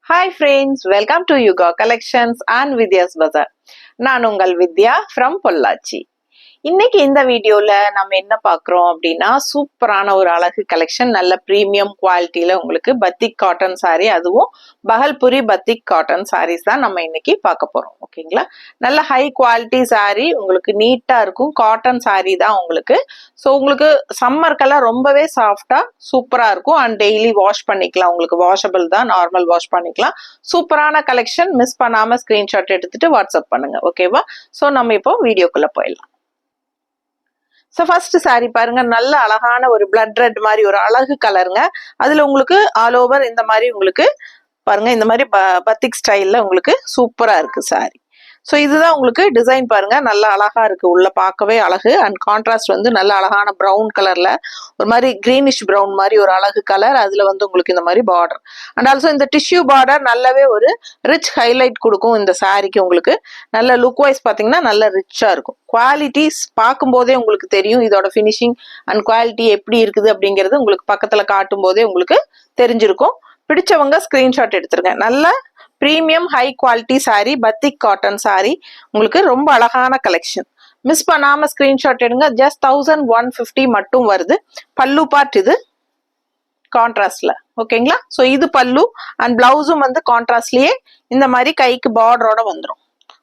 Hi friends, welcome to Yuga Collections and Vidya's Bazaar. நான் உங்கள் வித்யா from Pollachi. இன்னைக்கு இந்த வீடியோல நம்ம என்ன பார்க்குறோம் அப்படின்னா சூப்பரான ஒரு அழகு கலெக்ஷன், நல்ல ப்ரீமியம் குவாலிட்டியில உங்களுக்கு பத்திக் காட்டன் சாரீ, அதுவும் பகல்புரி பத்திக் காட்டன் சாரீஸ் தான் நம்ம இன்னைக்கு பார்க்க போறோம். ஓகேங்களா, நல்ல ஹை குவாலிட்டி சாரீ, உங்களுக்கு நீட்டா இருக்கும், காட்டன் சாரீ தான் உங்களுக்கு. ஸோ உங்களுக்கு சம்மருக்கெல்லாம் ரொம்பவே சாஃப்டா சூப்பரா இருக்கும் அண்ட் டெய்லி வாஷ் பண்ணிக்கலாம், உங்களுக்கு வாஷபிள் தான், நார்மல் வாஷ் பண்ணிக்கலாம். சூப்பரான கலெக்ஷன், மிஸ் பண்ணாம ஸ்கிரீன்ஷாட் எடுத்துட்டு வாட்ஸ்அப் பண்ணுங்க. ஓகேவா, ஸோ நம்ம இப்போ வீடியோக்குள்ள போயிடலாம். ஸோ ஃபர்ஸ்ட் சாரீ பாருங்க, நல்ல அழகான ஒரு பிளட் ரெட் மாதிரி ஒரு அழகு கலருங்க. அதுல உங்களுக்கு ஆல் ஓவர் இந்த மாதிரி உங்களுக்கு பாருங்க, இந்த மாதிரி பத்திக் ஸ்டைல்ல உங்களுக்கு சூப்பரா இருக்கு சாரீ. ஸோ இதுதான் உங்களுக்கு டிசைன் பாருங்க, நல்ல அழகா இருக்கு, உள்ள பார்க்கவே அழகு. அண்ட் கான்ட்ராஸ்ட் வந்து நல்ல அழகான ப்ரௌன் கலர்ல ஒரு மாதிரி கிரீனிஷ் ப்ரௌன் மாதிரி ஒரு அழகு கலர். அதுல வந்து உங்களுக்கு இந்த மாதிரி பார்டர் அண்ட் ஆல்சோ இந்த டிஷ்யூ பார்டர் நல்லாவே ஒரு ரிச் ஹைலைட் கொடுக்கும் இந்த சாரிக்கு. உங்களுக்கு நல்ல லுக் வைஸ் பாத்தீங்கன்னா நல்ல ரிச்சா இருக்கும். குவாலிட்டிஸ் பார்க்கும் போதே உங்களுக்கு தெரியும் இதோட ஃபினிஷிங் அண்ட் குவாலிட்டி எப்படி இருக்குது அப்படிங்கிறது உங்களுக்கு பக்கத்துல காட்டும் போதே உங்களுக்கு தெரிஞ்சிருக்கும். பிடிச்சவங்க ஸ்கிரீன்ஷாட் எடுத்துருங்க. நல்ல premium high quality sari, batik cotton sari, உங்களுக்கு ரொம்ப அழகான கலெக்ஷன். மிஸ் பண்ணாம ஸ்கிரீன்ஷாட் எடுங்க. ஜஸ்ட் 1150 மட்டும் வருது. பல்லு பார்ட் இது கான்ட்ராஸ்ட்ல. ஓகேங்களா, ஸோ இது பல்லு அண்ட் பிளவுஸும் வந்து கான்ட்ராஸ்ட்லயே இந்த மாதிரி கைக்கு பார்டரோட வந்துடும்.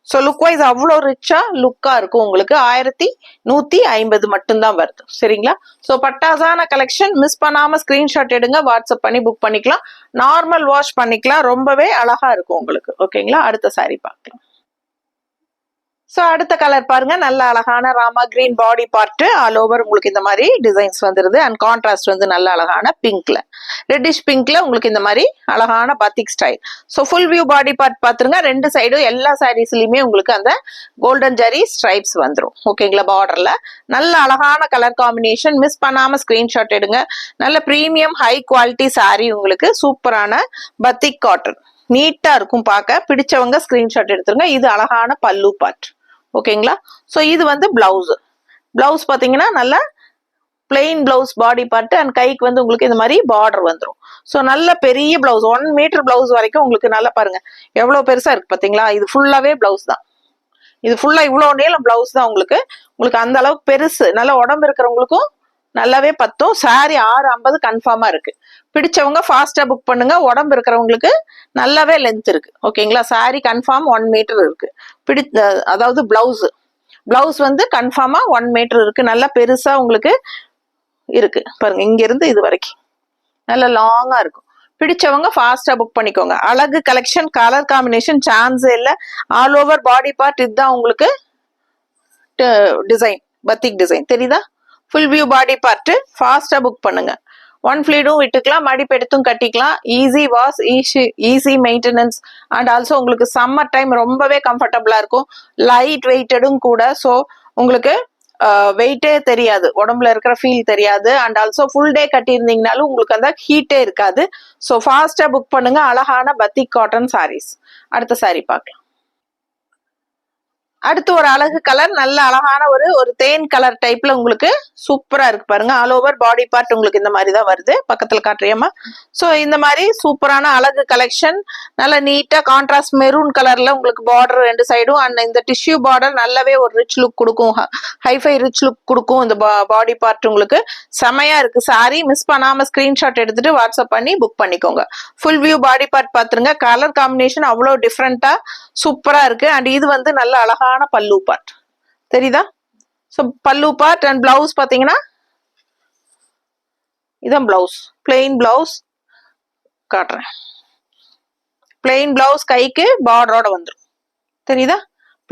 ஸோ லுக் வைஸ் அவ்வளோ ரிச்சா லுக்கா இருக்கும். உங்களுக்கு 1150 மட்டும்தான் வருது. சரிங்களா, ஸோ பட்டாசான கலெக்ஷன், மிஸ் பண்ணாம ஸ்கிரீன்ஷாட் எடுங்க, வாட்ஸ்அப் பண்ணி புக் பண்ணிக்கலாம், நார்மல் வாஷ் பண்ணிக்கலாம், ரொம்பவே அழகா இருக்கும் உங்களுக்கு. ஓகேங்களா, அடுத்த சாரி பார்க்கலாம். ஸோ அடுத்த கலர் பாருங்க, நல்ல அழகான Rama green body part, all over உங்களுக்கு இந்த மாதிரி டிசைன்ஸ் வந்துருது. அண்ட் கான்ட்ராஸ்ட் வந்து நல்ல அழகான பிங்க்ல, ரெட்டிஷ் பிங்க்ல உங்களுக்கு இந்த மாதிரி அழகான batik style. So full view body part பாத்துருங்க. ரெண்டு சைடும் எல்லா சாரீஸ்லயுமே உங்களுக்கு அந்த கோல்டன் ஜரி ஸ்ட்ரைப்ஸ் வந்துடும். ஓகேங்களா, பார்டர்ல நல்ல அழகான கலர் காம்பினேஷன். மிஸ் பண்ணாம ஸ்கிரீன்ஷாட் எடுங்க. நல்ல பிரீமியம் ஹை குவாலிட்டி சாரீ, உங்களுக்கு சூப்பரான பத்திக் காட்டன், நீட்டா இருக்கும் பார்க்க. பிடிச்சவங்க ஸ்கிரீன்ஷாட் எடுத்துருங்க. இது அழகான பல்லு பார்ட். ஓகேங்களா, ஸோ இது வந்து பிளவுஸ். பிளவுஸ் பார்த்தீங்கன்னா நல்ல plain blouse body part and கைக்கு வந்து உங்களுக்கு இந்த மாதிரி பார்டர் வந்துடும். ஸோ நல்ல பெரிய பிளவுஸ், 1 மீட்டர் பிளவுஸ் வரைக்கும் உங்களுக்கு நல்லா பாருங்க எவ்வளோ பெருசா இருக்கு பார்த்தீங்களா. இது ஃபுல்லாவே பிளவுஸ் தான், இது ஃபுல்லா இவ்வளோ நீளம் பிளவுஸ் தான் உங்களுக்கு. உங்களுக்கு அந்த அளவுக்கு பெருசு, நல்ல உடம்பு இருக்கிறவங்களுக்கும் நல்லாவே பத்தும். சாரி 650 கன்ஃபார்மா இருக்கு. பிடிச்சவங்க ஃபாஸ்டா புக் பண்ணுங்க. உடம்பு இருக்கிறவங்களுக்கு நல்லாவே லென்த் இருக்கு. ஓகேங்களா, சாரி கன்ஃபார்ம் 1 மீட்டர் இருக்கு. அதாவது பிளவுஸ் வந்து கன்ஃபார்மா 1 மீட்டர் இருக்கு. நல்லா பெருசா உங்களுக்கு இருக்கு பாருங்க, இங்க இருந்து இது வரைக்கும் நல்ல லாங்கா இருக்கும். பிடிச்சவங்க ஃபாஸ்டா புக் பண்ணிக்கோங்க. அழகு கலெக்ஷன், கலர் காம்பினேஷன் சான்ஸே இல்ல. ஆல் ஓவர் பாடி பார்ட் இதுதான் உங்களுக்கு டிசைன், பத்திக் டிசைன் தெரியுதா. ஃபுல் வியூ பாடி பார்ட், ஃபாஸ்டா புக் பண்ணுங்க. 1 ஃபிளீடும் விட்டுக்கலாம், மடிப்பெடுத்தும் கட்டிக்கலாம். Easy wash, easy maintenance and also உங்களுக்கு சம்மர் டைம் ரொம்பவே கம்ஃபர்டபுளா இருக்கும். லைட் வெயிட்டடும் கூட. ஸோ உங்களுக்கு வெயிட்டே தெரியாது, உடம்புல இருக்கிற ஃபீல் தெரியாது. அண்ட் ஆல்சோ ஃபுல் டே கட்டியிருந்தீங்கனாலும் உங்களுக்கு அந்த ஹீட்டே இருக்காது. ஸோ ஃபாஸ்டா புக் பண்ணுங்க. அழகான பத்திக் காட்டன் சாரீஸ். அடுத்த சாரி பார்க்கலாம். அடுத்து ஒரு அழகு கலர், நல்ல அழகான ஒரு தேன் கலர் டைப்ல உங்களுக்கு சூப்பரா இருக்கு பாருங்க. ஆல் ஓவர் பாடி பார்ட் உங்களுக்கு இந்த மாதிரி தான் வருது. பக்கத்துல காட்டுறியம்மா. ஸோ இந்த மாதிரி சூப்பரான அழகு கலெக்ஷன், நல்ல நீட்டா கான்ட்ராஸ்ட் மெரூன் கலர்ல உங்களுக்கு பார்டர் ரெண்டு சைடும் அண்ட் இந்த டிஷ்யூ பார்டர் நல்லாவே ஒரு ரிச் லுக் கொடுக்கும், ஹைஃபை ரிச் லுக் கொடுக்கும். இந்த பாடி பார்ட் உங்களுக்கு செமையா இருக்கு சாரி. மிஸ் பண்ணாம ஸ்கிரீன்ஷாட் எடுத்துட்டு வாட்ஸ்அப் பண்ணி புக் பண்ணிக்கோங்க. ஃபுல் வியூ பாடி பார்ட் பாத்துருங்க. கலர் காம்பினேஷன் அவ்வளோ டிஃப்ரெண்டா சூப்பரா இருக்கு. அண்ட் இது வந்து நல்ல அழகான பல்லு பார்ட் தெரியுதா. சோ பல்லு பார்ட் அண்ட் பிளவுஸ் பாத்தீங்கன்னா இதான் பிளவுஸ், பிளெயின் பிளவுஸ் காட்டுறேன். பிளெயின் பிளவுஸ் கைக்கு பார்டரோட வந்துடும் தெரியுதா.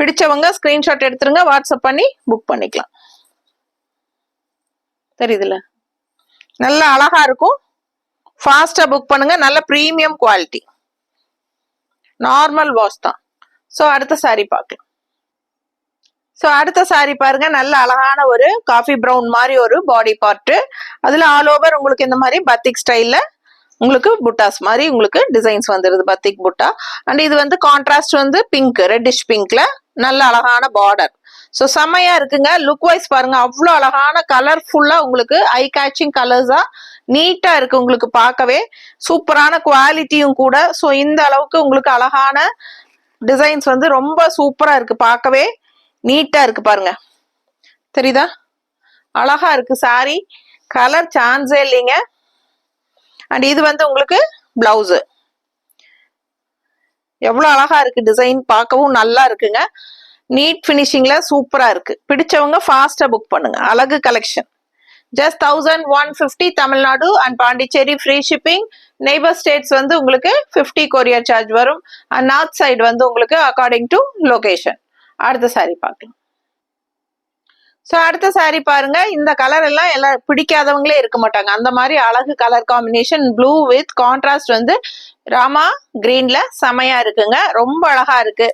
பிடிச்சவங்க ஸ்கிரீன்ஷாட் எடுத்துருங்க, வாட்ஸ்அப் பண்ணி புக் பண்ணிக்கலாம். தெரியுதுல, நல்ல அழகா இருக்கும். ஃபாஸ்டா புக் பண்ணுங்க. நல்ல பிரீமியம் குவாலிட்டி, நார்மல் வாஷ் தான். ஸோ அடுத்த சாரி பார்க்கலாம். ஸோ அடுத்த சாரி பாருங்க, நல்ல அழகான ஒரு காஃபி ப்ரௌன் மாதிரி ஒரு பாடி பார்ட். அதுல ஆல் ஓவர் உங்களுக்கு இந்த மாதிரி பத்திக் ஸ்டைல்ல உங்களுக்கு புட்டாஸ் மாதிரி உங்களுக்கு டிசைன்ஸ் வந்துருது, பத்திக் புட்டா. அண்ட் இது வந்து கான்ட்ராஸ்ட் வந்து பிங்க், ரெட்டிஷ் பிங்க்ல நல்ல அழகான பார்டர். ஸோ செம்மையா இருக்குங்க. லுக் வைஸ் பாருங்க, அவ்வளோ அழகான கலர்ஃபுல்லா உங்களுக்கு ஐ கேச்சிங் கலர்ஸா நீட்டா இருக்கு உங்களுக்கு பார்க்கவே சூப்பரான குவாலிட்டியும் கூட. ஸோ இந்த அளவுக்கு உங்களுக்கு அழகான டிசைன்ஸ் வந்து ரொம்ப சூப்பரா இருக்கு, பார்க்கவே நீட்டா இருக்கு பாருங்க, தெரியுதா? அழகா இருக்கு சாரி, கலர் சான்ஸே இல்லைங்க. அண்ட் இது வந்து உங்களுக்கு பிளவுஸ், எவ்வளவு அழகா இருக்கு டிசைன், பார்க்கவும் நல்லா இருக்குங்க. நீட் பினிஷிங்ல சூப்பரா இருக்கு. பிடிச்சவங்க ஃபாஸ்டா புக் பண்ணுங்க. அழகு collection just 1150 Tamil Nadu and Pondicherry free shipping. Neighbour states வந்து உங்களுக்கு 50 கொரியர் சார்ஜ் வரும். அண்ட் நார்த் சைடு வந்து உங்களுக்கு அக்கார்டிங் டு லொகேஷன். அடுத்த சாரி பார்க்கலாம். ஸோ அடுத்த சாரி பாருங்க. இந்த கலர் எல்லாம் பிடிக்காதவங்களே இருக்க மாட்டாங்க, அந்த மாதிரி அழகு colour combination. Blue with contrast வந்து ராமா கிரீன்ல செமையா இருக்குங்க, ரொம்ப அழகா இருக்கு.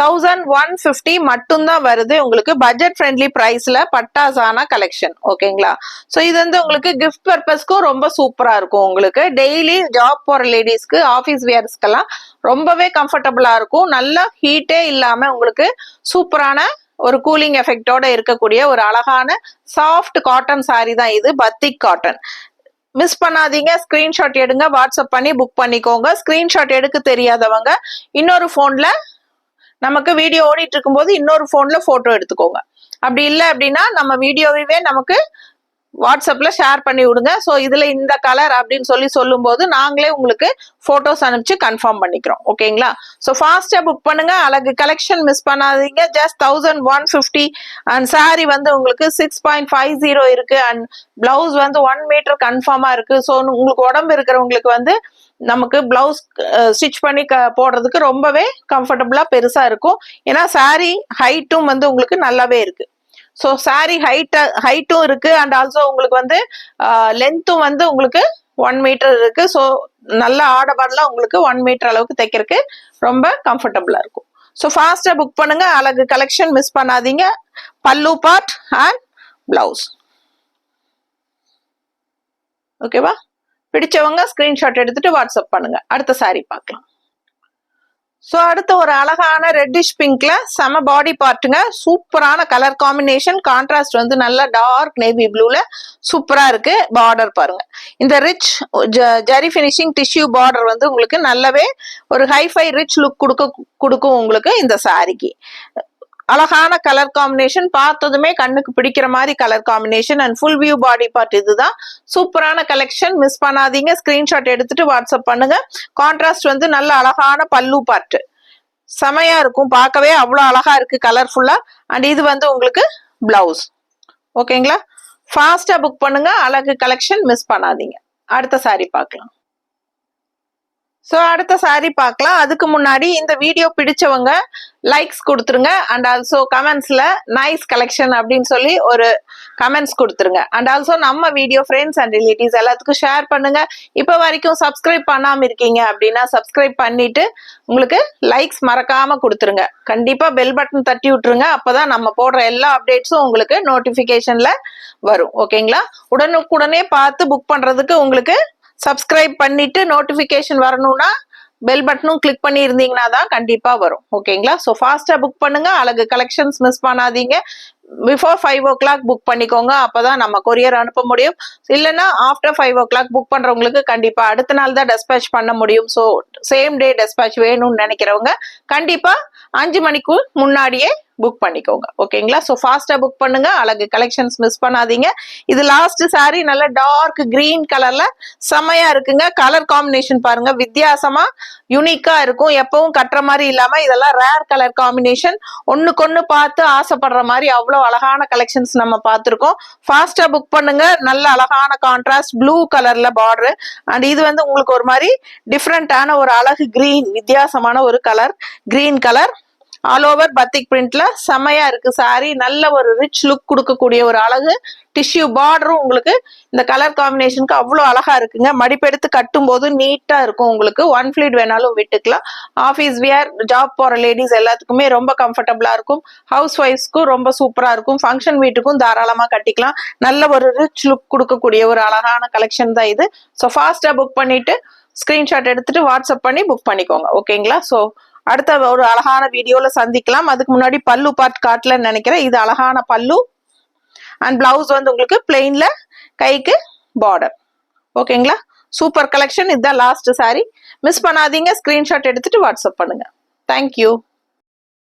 1150 மட்டும்தான் வருது உங்களுக்கு. பட்ஜெட் ஃப்ரெண்ட்லி பிரைஸ்ல பட்டாசான கலெக்ஷன், ஓகேங்களா? ஸோ இது வந்து உங்களுக்கு கிஃப்ட் பர்பஸ்க்கும் ரொம்ப சூப்பரா இருக்கும். உங்களுக்கு டெய்லி ஜாப் போற லேடிஸ்க்கு, ஆஃபீஸ் வியர்ஸ்க்கெல்லாம் ரொம்பவே கம்ஃபர்டபுளா இருக்கும். நல்லா ஹீட்டே இல்லாம உங்களுக்கு சூப்பரான ஒரு கூலிங் எஃபெக்டோட இருக்கக்கூடிய ஒரு அழகான சாஃப்ட் காட்டன் சாரி தான் இது, பத்திக் காட்டன். மிஸ் பண்ணாதீங்க, ஸ்கிரீன்ஷாட் எடுங்க, வாட்ஸ்அப் பண்ணி புக் பண்ணிக்கோங்க. ஸ்கிரீன்ஷாட் எடுக்க தெரியாதவங்க இன்னொரு போன்ல, நமக்கு வீடியோ ஓடிட்டு இருக்கும் போது இன்னொரு போன்ல போட்டோ எடுத்துக்கோங்க. அப்படி இல்லை அப்படின்னா நம்ம வீடியோவே நமக்கு வாட்ஸ்அப்ல ஷேர் பண்ணி விடுங்க. ஸோ இதுல இந்த கலர் அப்படின்னு சொல்லும் போது நாங்களே உங்களுக்கு போட்டோஸ் அனுப்பிச்சு கன்ஃபார்ம் பண்ணிக்கிறோம், ஓகேங்களா? ஸோ ஃபாஸ்டா புக் பண்ணுங்க. அழகு கலெக்ஷன் மிஸ் பண்ணாதீங்க. ஜஸ்ட் 1150. அண்ட் சாரி வந்து உங்களுக்கு 6.50 இருக்கு. அண்ட் பிளவுஸ் வந்து 1 மீட்டர் கன்ஃபார்மா இருக்கு. ஸோ உங்களுக்கு உடம்பு இருக்கிறவங்களுக்கு வந்து நமக்கு பிளவுஸ் ஸ்டிச் பண்ணி போடுறதுக்கு ரொம்பவே கம்ஃபர்டபுளா பெருசா இருக்கும். ஏன்னா சாரி ஹைட்டும் வந்து உங்களுக்கு நல்லாவே இருக்கு. ஸோ சாரி ஹைட்டும் இருக்கு. அண்ட் ஆல்சோ உங்களுக்கு வந்து லென்த்தும் வந்து உங்களுக்கு 1 மீட்டர் இருக்கு. ஸோ நல்ல ஆடபாடலாம் உங்களுக்கு 1 மீட்டர் அளவுக்கு தைக்கிறதுக்கு ரொம்ப கம்ஃபர்டபுளா இருக்கும். ஸோ ஃபாஸ்டா புக் பண்ணுங்க. அழகு கலெக்ஷன் மிஸ் பண்ணாதீங்க. பல்லு பார்ட் அண்ட் பிளவுஸ், ஓகேவா? பிடிச்சவங்க ஸ்கிரீன்ஷாட் எடுத்துட்டு வாட்ஸ்அப் பண்ணுங்க. அடுத்த சாரி பார்க்கலாம். ஸோ அடுத்த ஒரு அழகான ரெட்டிஷ் பிங்க்ல செம பாடி பார்ட்டுங்க. சூப்பரான கலர் காம்பினேஷன். கான்ட்ராஸ்ட் வந்து நல்ல டார்க் நேவி ப்ளூல சூப்பரா இருக்கு. பார்டர் பாருங்க, இந்த rich zari finishing tissue border வந்து உங்களுக்கு நல்லாவே ஒரு ஹைஃபை ரிச் லுக் கொடுக்கும் உங்களுக்கு இந்த சாரிக்கு. அழகான கலர் காம்பினேஷன், பார்த்ததுமே கண்ணுக்கு பிடிக்கிற மாதிரி colour combination. And full view body part இதுதான். சூப்பரான கலெக்ஷன், மிஸ் பண்ணாதீங்க. ஸ்கிரீன்ஷாட் எடுத்துட்டு வாட்ஸ்அப் பண்ணுங்க. கான்ட்ராஸ்ட் வந்து நல்ல அழகான பல்லு பார்ட், செமையா இருக்கும், பார்க்கவே அவ்வளவு அழகா இருக்கு, கலர்ஃபுல்லா. அண்ட் இது வந்து உங்களுக்கு பிளவுஸ், ஓகேங்களா? ஃபாஸ்டா புக் பண்ணுங்க. அழகு கலெக்ஷன் மிஸ் பண்ணாதீங்க. அடுத்த சாரி பார்க்கலாம். ஸோ அடுத்த சாரி பார்க்கலாம். அதுக்கு முன்னாடி இந்த வீடியோ பிடிச்சவங்க லைக்ஸ் கொடுத்துருங்க. அண்ட் ஆல்சோ கமெண்ட்ஸ்ல நைஸ் கலெக்ஷன் அப்படின்னு சொல்லி ஒரு கமெண்ட்ஸ் கொடுத்துருங்க. அண்ட் ஆல்சோ நம்ம வீடியோ ஃப்ரெண்ட்ஸ் அண்ட் ரிலேட்டிவ்ஸ் எல்லாத்துக்கும் ஷேர் பண்ணுங்க. இப்போ வரைக்கும் சப்ஸ்கிரைப் பண்ணாம இருக்கீங்க அப்படின்னா சப்ஸ்கிரைப் பண்ணிட்டு உங்களுக்கு லைக்ஸ் மறக்காம கொடுத்துருங்க. கண்டிப்பா பெல் பட்டன் தட்டி விட்டுருங்க. அப்பதான் நம்ம போடுற எல்லா அப்டேட்ஸும் உங்களுக்கு நோட்டிபிகேஷன்ல வரும், ஓகேங்களா? உடனுக்குடனே பார்த்து புக் பண்றதுக்கு உங்களுக்கு சப்ஸ்கிரைப் பண்ணிட்டு நோட்டிபிகேஷன் வரணும்னா பெல் பட்டனும் கிளிக் பண்ணி இருந்தீங்கன்னா தான் கண்டிப்பா வரும், ஓகேங்களா? ஸோ ஃபாஸ்டா புக் பண்ணுங்க. அழகு கலெக்ஷன்ஸ் மிஸ் பண்ணாதீங்க. பிஃபோர் 5 o'clock புக் பண்ணிக்கோங்க. அப்பதான் நம்ம கொரியர் அனுப்ப முடியும். இல்லைன்னா ஆஃப்டர் 5 o'clock புக் பண்றவங்களுக்கு கண்டிப்பா அடுத்த நாள் தான் டெஸ்பேச் பண்ண முடியும். ஸோ சேம் டே டெஸ்பேச் வேணும்னு நினைக்கிறவங்க கண்டிப்பா 5 மணிக்கு முன்னாடியே புக் பண்ணிக்கோங்க, ஓகேங்களா? ஸோ ஃபாஸ்டா புக் பண்ணுங்க. அழகு கலெக்ஷன்ஸ் மிஸ் பண்ணாதீங்க. இது லாஸ்ட் சாரி, நல்ல டார்க் கிரீன் கலர்ல செமையா இருக்குங்க. கலர் காம்பினேஷன் பாருங்க, வித்தியாசமா யூனிக்கா இருக்கும். எப்பவும் கட்டுற மாதிரி இல்லாம இதெல்லாம் ரேர் கலர் காம்பினேஷன். ஒண்ணுக்கொன்னு பார்த்து ஆசைப்படுற மாதிரி அவ்வளவு அழகான கலெக்ஷன்ஸ் நம்ம பார்த்திருக்கோம். ஃபாஸ்டா புக் பண்ணுங்க. நல்ல அழகான கான்ட்ராஸ்ட் ப்ளூ கலர்ல பார்டர். அண்ட் இது வந்து உங்களுக்கு ஒரு மாதிரி டிஃப்ரெண்டான ஒரு அழகு கிரீன், வித்தியாசமான ஒரு colour, green colour. All over batik பிரிண்ட்ல செமையா இருக்கு சாரி. நல்ல ஒரு ரிச் லுக் கொடுக்கக்கூடிய ஒரு அழகு டிஷ்யூ பார்டரும் உங்களுக்கு இந்த கலர் காம்பினேஷனுக்கு அவ்வளவு அழகா இருக்குங்க. மடிப்பெடுத்து கட்டும் போது நீட்டா இருக்கும். உங்களுக்கு 1 ஃபிளீட் வேணாலும் விட்டுக்கலாம். ஆஃபீஸ் வியர், ஜாப் போற லேடிஸ் எல்லாத்துக்குமே ரொம்ப கம்ஃபர்டபுளா இருக்கும். ஹவுஸ் ஒய்ஃப்ஸ்க்கும் ரொம்ப சூப்பரா இருக்கும். ஃபங்க்ஷன் வீட்டுக்கும் தாராளமா கட்டிக்கலாம். நல்ல ஒரு ரிச் லுக் கொடுக்கக்கூடிய ஒரு அழகான கலெக்ஷன் தான் இது. ஸோ ஃபாஸ்டா புக் பண்ணிட்டு ஸ்கிரீன்ஷாட் எடுத்துட்டு வாட்ஸ்அப் பண்ணி புக் பண்ணிக்கோங்க, ஓகேங்களா? ஸோ அடுத்த ஒரு அழகான வீடியோல சந்திக்கலாம். அதுக்கு முன்னாடி பல்லு பார்ட் காட்டலன்னு நினைக்கிறேன். இது அழகான பல்லு. அண்ட் பிளவுஸ் வந்து உங்களுக்கு பிளெயின்ல கைக்கு பார்டர், ஓகேங்களா? Super collection. இதுதான் லாஸ்ட் சாரி. மிஸ் பண்ணாதீங்க. ஸ்கிரீன்ஷாட் எடுத்துட்டு வாட்ஸ்அப் பண்ணுங்க. தேங்க்யூ.